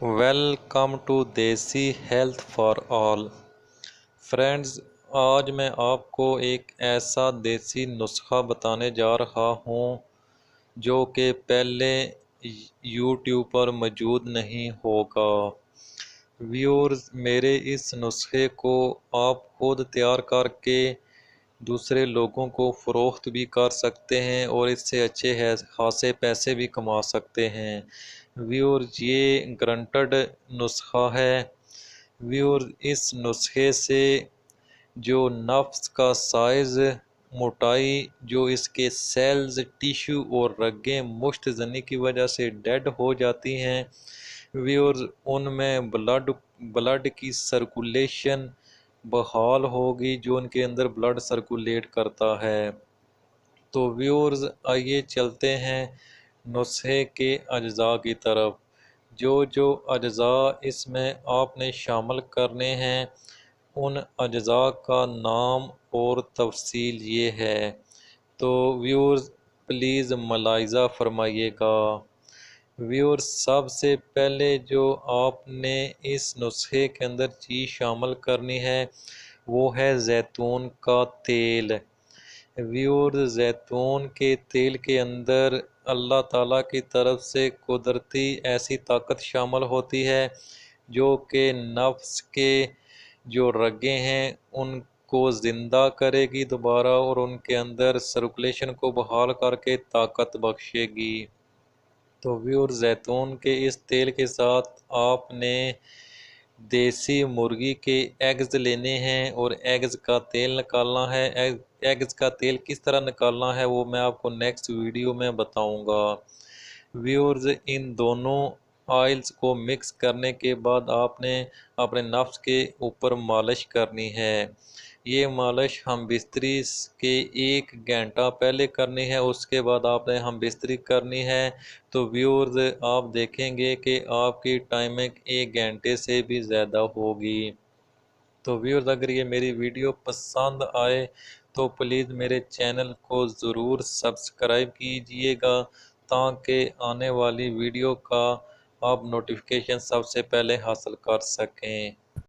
Welcome to دیسی health for all friends, آج میں آپ کو ایک ایسا دیسی نسخہ بتانے جا رہا ہوں جو کہ پہلے یوٹیوب پر موجود نہیں ہوگا۔ ویورز، میرے اس نسخے کو آپ خود تیار کر کے دوسرے لوگوں کو فروخت بھی کر سکتے ہیں اور اس سے اچھے خاصے پیسے بھی کما سکتے ہیں۔ ویورز، یہ گارنٹڈ نسخہ ہے۔ ویورز، اس نسخے سے جو نفس کا سائز، موٹائی، جو اس کے سیلز، ٹیشو اور رگیں مشت زنی کی وجہ سے ڈیڈ ہو جاتی ہیں، ویورز ان میں بلڈ کی سرکولیشن بحال ہوگی، جو ان کے اندر بلڈ سرکولیٹ کرتا ہے۔ تو ویورز، آئیے چلتے ہیں نسخے کے اجزاء کی طرف۔ جو اجزاء اس میں آپ نے شامل کرنے ہیں، ان اجزاء کا نام اور تفصیل یہ ہے۔ تو ویورز پلیز ملاحظہ فرمائیے گا۔ ویورز، سب سے پہلے جو آپ نے اس نسخے کے اندر چیز شامل کرنی ہے وہ ہے زیتون کا تیل۔ ویورز، زیتون کے تیل کے اندر اللہ تعالیٰ کی طرف سے قدرتی ایسی طاقت شامل ہوتی ہے جو کہ نفس کے جو رگیں ہیں ان کو زندہ کرے گی دوبارہ، اور ان کے اندر سرکولیشن کو بحال کر کے طاقت بخشے گی۔ تو ویور، زیتون کے اس تیل کے ساتھ آپ نے دیسی مرغی کے ایگز لینے ہیں اور ایگز کا تیل نکالنا ہے۔ ایگز کا تیل کس طرح نکالنا ہے وہ میں آپ کو نیکسٹ ویڈیو میں بتاؤں گا۔ ویورز، ان دونوں آئلز کو مکس کرنے کے بعد آپ نے اپنے نفس کے اوپر مالش کرنی ہے۔ یہ مالش ہم بستری کے 1 گھنٹہ پہلے کرنی ہے، اس کے بعد آپ نے ہم بستری کرنی ہے۔ تو ویورز، آپ دیکھیں گے کہ آپ کی ٹائمنگ 1 گھنٹے سے بھی زیادہ ہوگی۔ تو ویورز، اگر یہ میری ویڈیو پسند آئے تو پلیز میرے چینل کو ضرور سبسکرائب کیجئے گا تاکہ آنے والی ویڈیو کا آپ نوٹیفیکیشن سب سے پہلے حاصل کر سکیں۔